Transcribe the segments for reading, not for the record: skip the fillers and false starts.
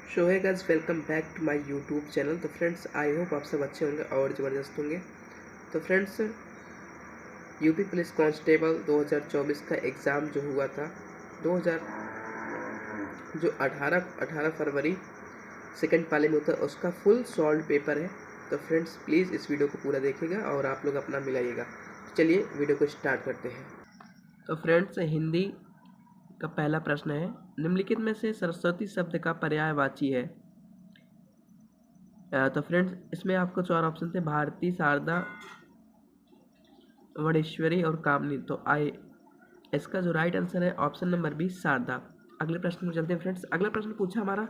सो है guys, welcome back to my YouTube channel. तो friends, I hope आप सब अच्छे होंगे और ज़बरदस्त होंगे। तो फ्रेंड्स, यूपी पुलिस कांस्टेबल 2024 का एग्ज़ाम जो हुआ था 2000 जो 18 फरवरी सेकंड पाली में होता है, उसका फुल सॉल्व पेपर है। तो फ्रेंड्स, प्लीज़ इस वीडियो को पूरा देखिएगा और आप लोग अपना मिलाइएगा। तो चलिए वीडियो को स्टार्ट करते हैं। तो फ्रेंड्स, हिंदी का पहला प्रश्न है, निम्नलिखित में से सरस्वती शब्द का पर्यायवाची है। तो फ्रेंड्स, इसमें आपको 4 ऑप्शन थे, भारती, शारदा, वणेश्वरी और कामनी। तो इसका जो राइट आंसर है ऑप्शन नंबर बी, शारदा। अगले प्रश्न में चलते हैं फ्रेंड्स। अगला प्रश्न पूछा हमारा,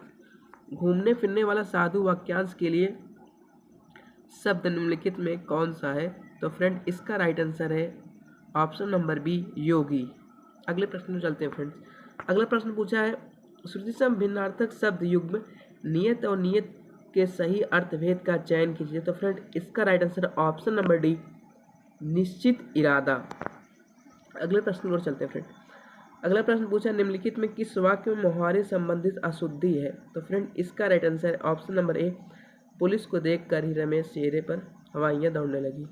घूमने फिरने वाला साधु वाक्यांश के लिए शब्द निम्नलिखित में कौन सा है। तो फ्रेंड, इसका राइट आंसर है ऑप्शन नंबर बी, योगी। अगले प्रश्न में चलते हैं फ्रेंड्स। अगला प्रश्न पूछा है, श्रुतिसम भिन्नार्थक शब्द युग्म नियत और नियत के सही अर्थभेद का चयन कीजिए। तो फ्रेंड, इसका राइट आंसर है ऑप्शन नंबर डी, निश्चित इरादा। अगले प्रश्न पर चलते हैं फ्रेंड। अगला प्रश्न पूछा, निम्नलिखित में किस वाक्य में मुहावरे संबंधित अशुद्धि है। तो फ्रेंड, इसका राइट आंसर है ऑप्शन नंबर ए, पुलिस को देखकर ही रमेश चेहरे पर हवाइयाँ दौड़ने लगी।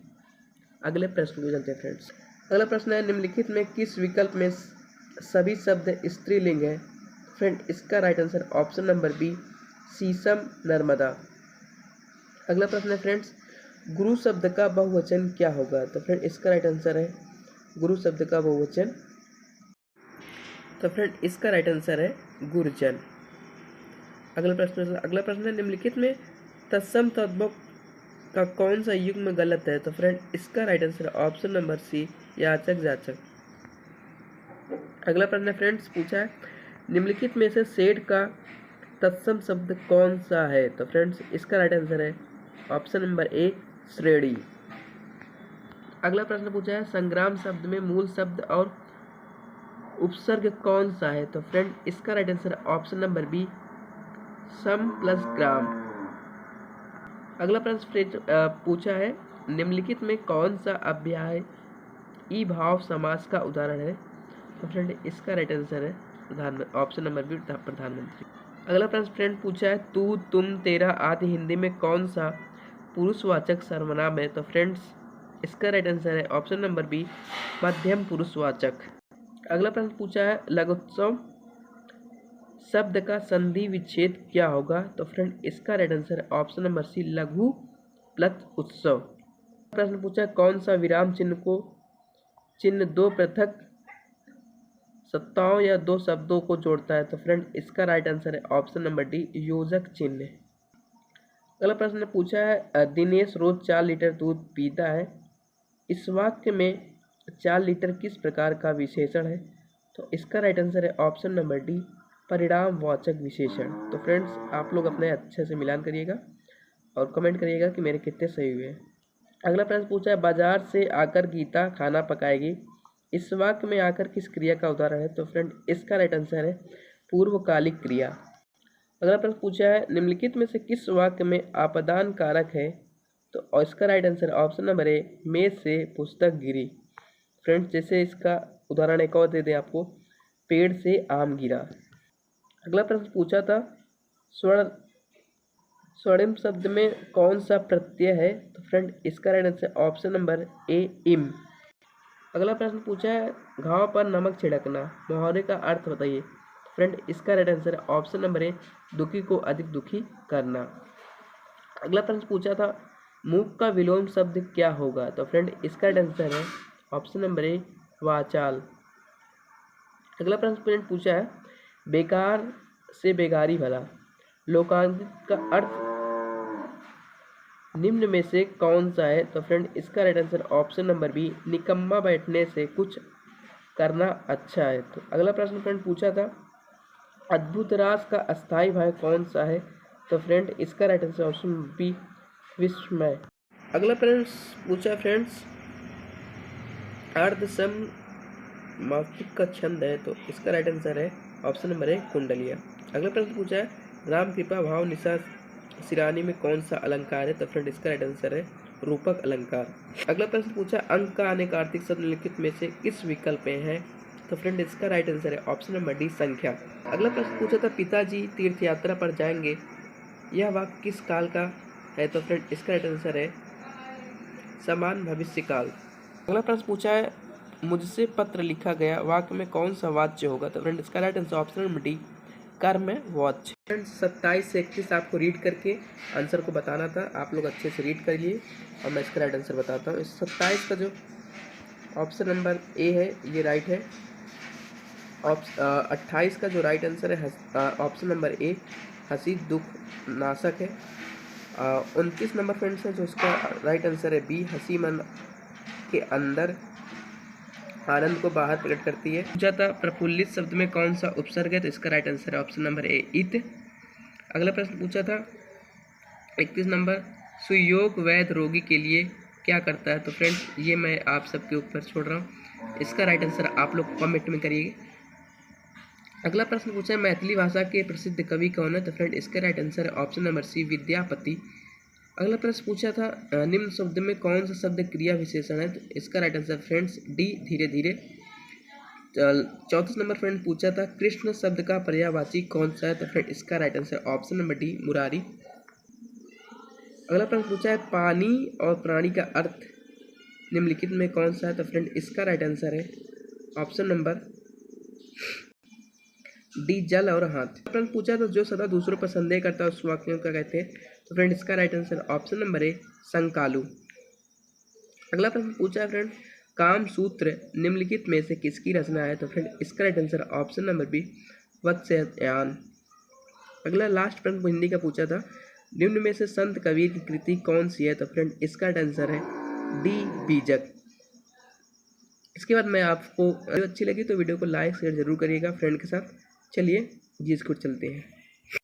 अगले प्रश्न को चलते हैं फ्रेंड्स। अगला प्रश्न है, निम्नलिखित में किस विकल्प में सभी शब्द स्त्रीलिंग है। फ्रेंड, इसका right answer option number B, शीशम, नर्मदा। अगला प्रश्न है फ्रेंड्स, गुरु शब्द का बहुवचन क्या होगा। तो फ्रेंड, इसका राइट आंसर है गुरु शब्द का बहुवचन। तो फ्रेंड, इसका राइट आंसर है गुरुजन। अगला प्रश्न है, निम्नलिखित में तत्सम तद्भव का कौन सा युग्म गलत है। तो फ्रेंड, इसका right answer option number C, याचक जाचक। अगला प्रश्न है फ्रेंड्स, पूछा है, निम्नलिखित में से शेड का तत्सम शब्द कौन सा है। तो फ्रेंड्स, इसका राइट आंसर है ऑप्शन नंबर ए, श्रेणी। अगला प्रश्न पूछा है, संग्राम शब्द में मूल शब्द और उपसर्ग कौन सा है। तो फ्रेंड, इसका राइट आंसर है ऑप्शन नंबर बी, सम प्लस ग्राम। अगला प्रश्न पूछा है, निम्नलिखित में कौन सा अव्यय ई भाव समास का उदाहरण है। तो फ्रेंड, इसका राइट आंसर है ऑप्शन नंबर बी, प्रधानमंत्री। अगला प्रश्न फ्रेंड पूछा है, तू, तुम, तेरा आदि हिंदी में कौन सा पुरुषवाचक सर्वनाम है। तो फ्रेंड्स, इसका राइट आंसर है ऑप्शन नंबर बी, मध्यम पुरुषवाचक। अगला प्रश्न पूछा है, लघुत्सव शब्द का संधि विच्छेद क्या होगा। तो फ्रेंड, इसका राइट आंसर है ऑप्शन नंबर सी, लघु प्लस उत्सव। प्रश्न पूछा है, कौन सा विराम चिन्ह दो पृथक सत्ताओं या दो शब्दों को जोड़ता है। तो फ्रेंड, इसका राइट आंसर है ऑप्शन नंबर डी, योजक चिन्ह। अगला प्रश्न पूछा है, दिनेश रोज 4 लीटर दूध पीता है। इस वाक्य में 4 लीटर किस प्रकार का विशेषण है। तो इसका राइट आंसर है ऑप्शन नंबर डी, परिणामवाचक विशेषण। तो फ्रेंड्स, आप लोग अपने अच्छे से मिलान करिएगा और कमेंट करिएगा कि मेरे कितने सही हुए हैं। अगला प्रश्न पूछा है, बाजार से आकर गीता खाना पकाएगी। इस वाक्य में आकर किस क्रिया का उदाहरण है। तो फ्रेंड, इसका राइट आंसर है पूर्वकालिक क्रिया। अगला प्रश्न पूछा है, निम्नलिखित में से किस वाक्य में आपादान कारक है। तो इसका राइट आंसर ऑप्शन नंबर ए, मेज से पुस्तक गिरी। फ्रेंड्स, जैसे इसका उदाहरण एक और दे दें आपको, पेड़ से आम गिरा। अगला प्रश्न पूछा था, स्वर्णिम शब्द में कौन सा प्रत्यय है। तो फ्रेंड, इसका राइट आंसर ऑप्शन नंबर ए, इम। अगला प्रश्न पूछा है, घाव पर नमक छिड़कना, मुहावरे का अर्थ बताइए। फ्रेंड, इसका राइट आंसर है ऑप्शन नंबर ए, दुखी को अधिक दुखी करना। अगला प्रश्न पूछा था, मूक का विलोम शब्द क्या होगा। तो फ्रेंड, इसका राइट आंसर है ऑप्शन नंबर ए, वाचाल। अगला प्रश्न पूछा है, बेकार से बेगारी भला, लोकांकित का अर्थ निम्न में से कौन सा है। तो फ्रेंड, इसका right answer option number B, निकम्मा बैठने से कुछ करना अच्छा है। तो अगला प्रश्न फ्रेंड पूछा था, अद्भुत रास का अस्थाई भाव कौन सा है। तो फ्रेंड, इसका राइट आंसर ऑप्शन बी, विस्मय। अगला प्रश्न पूछा फ्रेंड्स, अर्धसम मासिक का छंद है। तो इसका राइट आंसर है ऑप्शन नंबर ए, कुंडलिया। अगला प्रश्न पूछा है, राम कृपा भाव निशा सिरानी में कौन सा अलंकार है। तो फ्रेंड, इसका राइट आंसर है रूपक अलंकार। अगला प्रश्न पूछा, अंक का अनेकार्थिक शब्द निम्नलिखित में से किस विकल्प में है। तो फ्रेंड इसका राइट आंसर है ऑप्शन नंबर डी संख्या। अगला प्रश्न पूछा था पिताजी तीर्थ यात्रा पर जाएंगे, यह वाक्य किस काल का है? तो फ्रेंड इसका राइट आंसर है समान भविष्य काल। अगला प्रश्न पूछा है मुझसे पत्र लिखा गया, वाक्य में कौन सा वाच्य होगा? तो फ्रेंड इसका right answer option number D कर्म वाच्य। फ्रेंड्स 27 से 31 आपको रीड करके आंसर को बताना था, आप लोग अच्छे से रीड करिए और मैं इसका राइट आंसर बताता हूँ। इस 27 का जो ऑप्शन नंबर ए है ये राइट है। 28 का जो राइट आंसर है ऑप्शन नंबर ए हंसी दुख नाशक है। 29 नंबर फ्रेंड्स है जो इसका राइट आंसर है बी हंसी मन के अंदर आनंद को बाहर प्रकट करती है। पूछा था प्रफुल्लित शब्द में कौन सा उपसर्ग है? तो इसका राइट आंसर है ऑप्शन नंबर ए इत। अगला प्रश्न पूछा था 31 नंबर सुयोग वैद्य रोगी के लिए क्या करता है? तो फ्रेंड्स ये मैं आप सबके ऊपर छोड़ रहा हूँ, इसका राइट आंसर आप लोग कमेंट में करिए। अगला प्रश्न पूछा है मैथिली भाषा के प्रसिद्ध कवि कौन है? तो फ्रेंड इसका राइट आंसर है ऑप्शन नंबर सी विद्यापति। अगला प्रश्न पूछा था निम्न शब्द में कौन सा शब्द क्रिया विशेषण है? तो इसका राइट आंसर फ्रेंड्स डी धीरे धीरे। 34 नंबर फ्रेंड पूछा था कृष्ण शब्द का पर्यायवाची कौन सा है? तो फ्रेंड इसका right answer option number D Murari. अगला प्रश्न पूछा है पानी और प्राणी का अर्थ निम्नलिखित में कौन सा है? तो फ्रेंड इसका राइट आंसर है ऑप्शन नंबर डी जल और हाथ। प्रश्न पूछा तो जो सदा दूसरों पर संदेह करता है उस वाक्यों का कहते हैं? तो फ्रेंड इसका right answer option number A संकालु। अगला प्रश्न पूछा है फ्रेंड काम सूत्र निम्नलिखित में से किसकी रचना है? तो फ्रेंड इसका right answer option number B वत्सयान। अगला लास्ट प्रश्न हिंदी का पूछा था निम्न में से संत कबीर की कृति कौन सी है? तो फ्रेंड इसका राइट आंसर है डी बीजक। इसके बाद मैं आपको वीडियो अच्छी लगी तो वीडियो को लाइक शेयर जरूर करिएगा फ्रेंड के साथ। चलिए जी स्कूल चलते हैं।